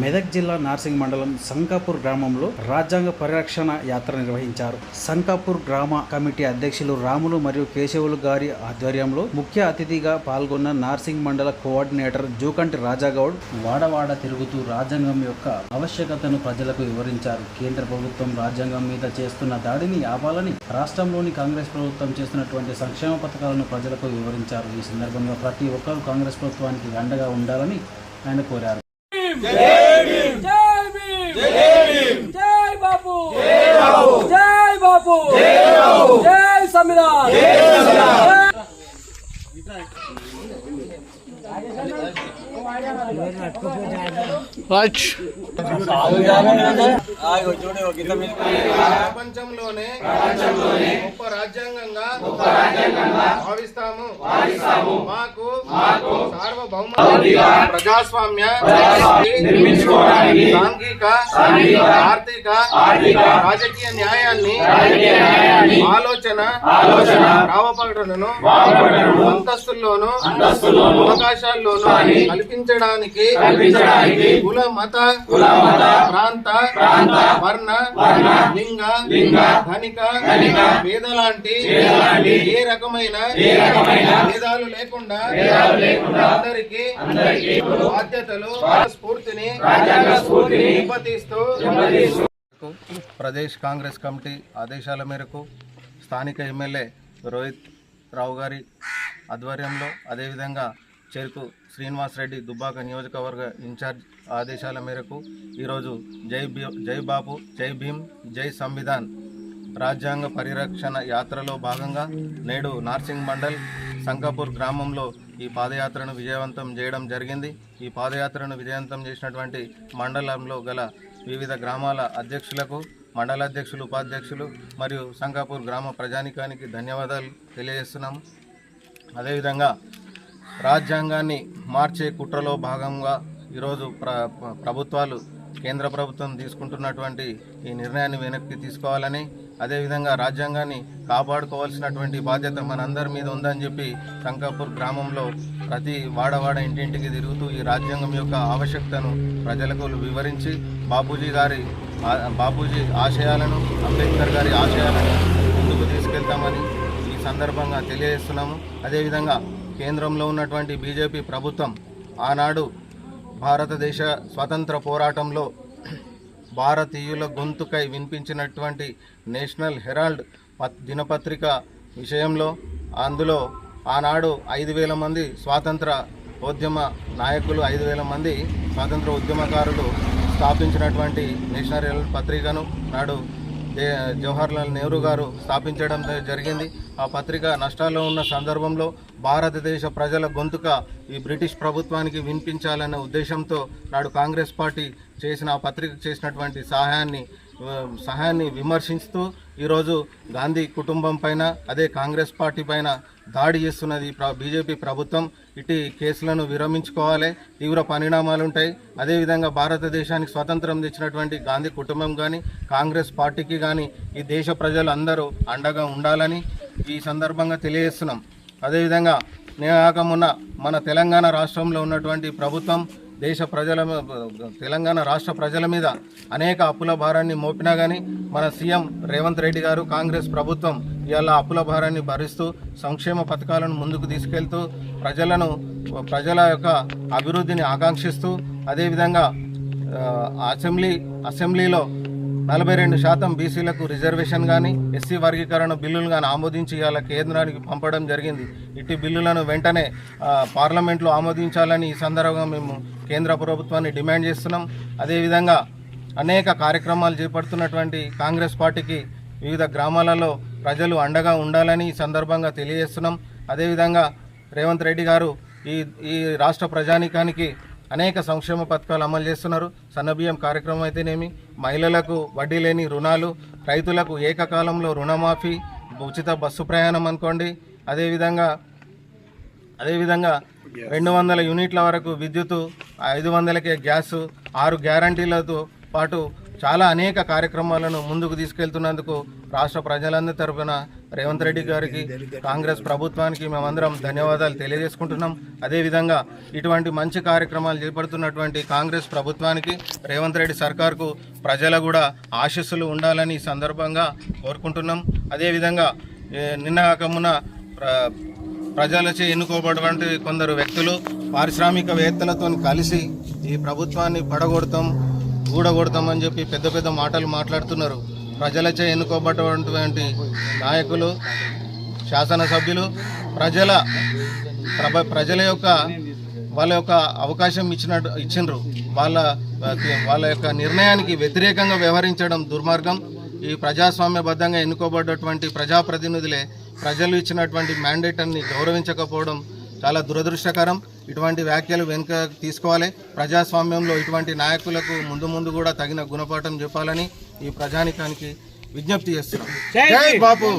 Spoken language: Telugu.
మెదక్ జిల్లా నార్సింగ్ మండలం సంకాపూర్ గ్రామంలో రాజ్యాంగ పరిరక్షణ యాత్ర నిర్వహించారు. సంకాపూర్ గ్రామ కమిటీ అధ్యక్షులు రాములు మరియు కేశవులు గారి ఆధ్వర్యంలో ముఖ్య అతిథిగా పాల్గొన్న నార్సింగ్ మండల కోఆర్డినేటర్ జూకంటి రాజాగౌడ్ వాడవాడ తిరుగుతూ రాజ్యాంగం యొక్క ఆవశ్యకతను ప్రజలకు వివరించారు. కేంద్ర ప్రభుత్వం రాజ్యాంగం మీద చేస్తున్న దాడిని ఆపాలని, రాష్ట్రంలోని కాంగ్రెస్ ప్రభుత్వం చేస్తున్నటువంటి సంక్షేమ పథకాలను ప్రజలకు వివరించారు. ఈ సందర్భంగా ప్రతి ఒక్కరూ కాంగ్రెస్ ప్రభుత్వానికి అండగా ఉండాలని ఆయన కోరారు. జై భీమ్ జై భీమ్ జై భీమ్ జై బాపు జై బాపు జై బాపు జై బాపు జై సంవిధాన్ జై సంవిధాన్ ప్రపంచంలోనే గొప్ప రాజ్యాంగంగా భావిస్తాము. మాకు సార్వభౌమ ప్రజాస్వామ్య సాంఘిక ఆర్థిక రాజకీయ న్యాయాన్ని ఆలోచన భావపడను అంతస్తుల్లోనూ అవకాశాల్లోనూ కల్పించడానికి కుల మత ప్రాంత వర్ణ లింగ ధనిక పేద లాంటి ఏ రకమైన భేదాలు లేకుండా అందరికీ బాధ్యతలు స్ఫూర్తిని దెబ్బతీస్తూ ప్రదేశ్ కాంగ్రెస్ కమిటీ ఆదేశాల మేరకు స్థానిక ఎమ్మెల్యే రోహిత్ రావు గారి ఆధ్వర్యంలో, అదేవిధంగా చెరుకు శ్రీనివాస్ రెడ్డి దుబ్బాక నియోజకవర్గ ఇన్ఛార్జ్ ఆదేశాల మేరకు ఈరోజు జై బాపు జై భీమ్ జై సంవిధాన్ రాజ్యాంగ పరిరక్షణ యాత్రలో భాగంగా నేడు నార్సింగ్ మండల్ సంకాపూర్ గ్రామంలో ఈ పాదయాత్రను విజయవంతం చేయడం జరిగింది. ఈ పాదయాత్రను విజయవంతం చేసినటువంటి మండలంలో గల వివిధ గ్రామాల అధ్యక్షులకు, మండల అధ్యక్షులు, ఉపాధ్యక్షులు మరియు సంకాపూర్ గ్రామ ప్రజానికానికి ధన్యవాదాలు తెలియజేస్తున్నాము. అదేవిధంగా రాజ్యాంగాన్ని మార్చే కుట్రలో భాగంగా ఈరోజు ప్రభుత్వాలు, కేంద్ర ప్రభుత్వం తీసుకుంటున్నటువంటి ఈ నిర్ణయాన్ని వెనక్కి తీసుకోవాలని, అదేవిధంగా రాజ్యాంగాన్ని కాపాడుకోవాల్సినటువంటి బాధ్యత మనందరి మీద ఉందని చెప్పి సంకాపూర్ గ్రామంలో ప్రతి వాడవాడ ఇంటింటికి తిరుగుతూ ఈ రాజ్యాంగం యొక్క ఆవశ్యకతను ప్రజలకు వివరించి బాపూజీ ఆశయాలను, అంబేద్కర్ గారి ఆశయాలను ముందుకు తీసుకెళ్తామని ఈ సందర్భంగా తెలియజేస్తున్నాము. అదేవిధంగా కేంద్రంలో ఉన్నటువంటి బీజేపీ ప్రభుత్వం ఆనాడు భారతదేశ స్వతంత్ర పోరాటంలో భారతీయుల గొంతుకై వినిపించినటువంటి నేషనల్ హెరాల్డ్ దినపత్రిక విషయంలో, అందులో ఆనాడు 5,000 మంది స్వాతంత్ర ఉద్యమ నాయకులు, 5,000 మంది స్వాతంత్ర ఉద్యమకారులు స్థాపించినటువంటి నేషనల్ హెరాల్డ్ పత్రికను నాడు జవహర్లాల్ నెహ్రూ గారు స్థాపించడం జరిగింది. ఆ పత్రిక నష్టాల్లో ఉన్న సందర్భంలో భారతదేశ ప్రజల గొంతుక ఈ బ్రిటిష్ ప్రభుత్వానికి వినిపించాలనే ఉద్దేశంతో నాడు కాంగ్రెస్ పార్టీ చేసిన ఆ పత్రిక చేసినటువంటి సహాయాన్ని విమర్శిస్తూ ఈరోజు గాంధీ కుటుంబం పైన, అదే కాంగ్రెస్ పార్టీ పైన దాడి చేస్తున్నది బీజేపీ ప్రభుత్వం. ఇటు కేసులను విరమించుకోవాలి, తీవ్ర పరిణామాలు ఉంటాయి. అదేవిధంగా భారతదేశానికి స్వతంత్రం తెచ్చినటువంటి గాంధీ కుటుంబం కానీ, కాంగ్రెస్ పార్టీకి కానీ ఈ దేశ ప్రజలు అందరూ అండగా ఉండాలని ఈ సందర్భంగా తెలియజేస్తున్నాం. అదేవిధంగా మొన్న మన తెలంగాణ రాష్ట్రంలో ఉన్నటువంటి ప్రభుత్వం తెలంగాణ రాష్ట్ర ప్రజల మీద అనేక అప్పుల భారాన్ని మోపినా కానీ మన సీఎం రేవంత్ రెడ్డి గారు, కాంగ్రెస్ ప్రభుత్వం ఇవాళ అప్పుల భారాన్ని భరిస్తూ సంక్షేమ పథకాలను ముందుకు తీసుకెళ్తూ ప్రజల యొక్క అభివృద్ధిని ఆకాంక్షిస్తూ, అదేవిధంగా అసెంబ్లీలో 42% బీసీలకు రిజర్వేషన్ కానీ, ఎస్సీ వర్గీకరణ బిల్లులు కానీ ఆమోదించి ఇవాళ కేంద్రానికి పంపడం జరిగింది. ఇట్టి బిల్లులను వెంటనే పార్లమెంట్లో ఆమోదించాలని ఈ సందర్భంగా మేము కేంద్ర ప్రభుత్వాన్ని డిమాండ్ చేస్తున్నాం. అదేవిధంగా అనేక కార్యక్రమాలు చేపడుతున్నటువంటి కాంగ్రెస్ పార్టీకి వివిధ గ్రామాలలో ప్రజలు అండగా ఉండాలని ఈ సందర్భంగా తెలియజేస్తున్నాం. అదేవిధంగా రేవంత్ రెడ్డి గారు ఈ రాష్ట్ర ప్రజానీకానికి అనేక సంక్షేమ పథకాలు అమలు చేస్తున్నారు. సన్నబియ్యం కార్యక్రమం అయితేనేమి, మహిళలకు వడ్డీ లేని రుణాలు, రైతులకు ఏకకాలంలో రుణమాఫీ, ఉచిత బస్సు ప్రయాణం అనుకోండి, అదేవిధంగా 200 యూనిట్ల వరకు విద్యుత్తు, 500కే గ్యాసు, 6 గ్యారంటీలతో పాటు చాలా అనేక కార్యక్రమాలను ముందుకు తీసుకెళ్తున్నందుకు రాష్ట్ర ప్రజలందరి తరఫున రేవంత్ రెడ్డి గారికి, కాంగ్రెస్ ప్రభుత్వానికి మేమందరం ధన్యవాదాలు తెలియజేసుకుంటున్నాం. అదేవిధంగా ఇటువంటి మంచి కార్యక్రమాలు చేపడుతున్నటువంటి కాంగ్రెస్ ప్రభుత్వానికి, రేవంత్ రెడ్డి సర్కార్కు ప్రజల కూడా ఆశీస్సులు ఉండాలని ఈ సందర్భంగా కోరుకుంటున్నాం. అదేవిధంగా నిన్నగాకమున్న ప్రజలచే ఎన్నుకోబడినటువంటి కొందరు వ్యక్తులు పారిశ్రామికవేత్తలతో కలిసి ఈ ప్రభుత్వాన్ని ఊడగొడతామని చెప్పి పెద్ద పెద్ద మాటలు మాట్లాడుతున్నారు. ప్రజలచే ఎన్నుకోబడినటువంటి నాయకులు, శాసనసభ్యులు ప్రజల యొక్క వాళ్ళ యొక్క అవకాశం ఇచ్చిండ్రు. వాళ్ళ యొక్క నిర్ణయానికి వ్యతిరేకంగా వ్యవహరించడం దుర్మార్గం. ఈ ప్రజాస్వామ్యబద్ధంగా ఎన్నుకోబడ్డటువంటి ప్రజాప్రతినిధులే ప్రజలు ఇచ్చినటువంటి మ్యాండేట్ని గౌరవించకపోవడం చాలా దురదృష్టకరం. ఇటువంటి వ్యాఖ్యలు వెనుక తీసుకోవాలి. ప్రజాస్వామ్యంలో ఇటువంటి నాయకులకు ముందు కూడా తగిన గుణపాఠం చెప్పాలని ఈ ప్రజానికానికి విజ్ఞప్తి చేస్తున్నాం. జై బాపు.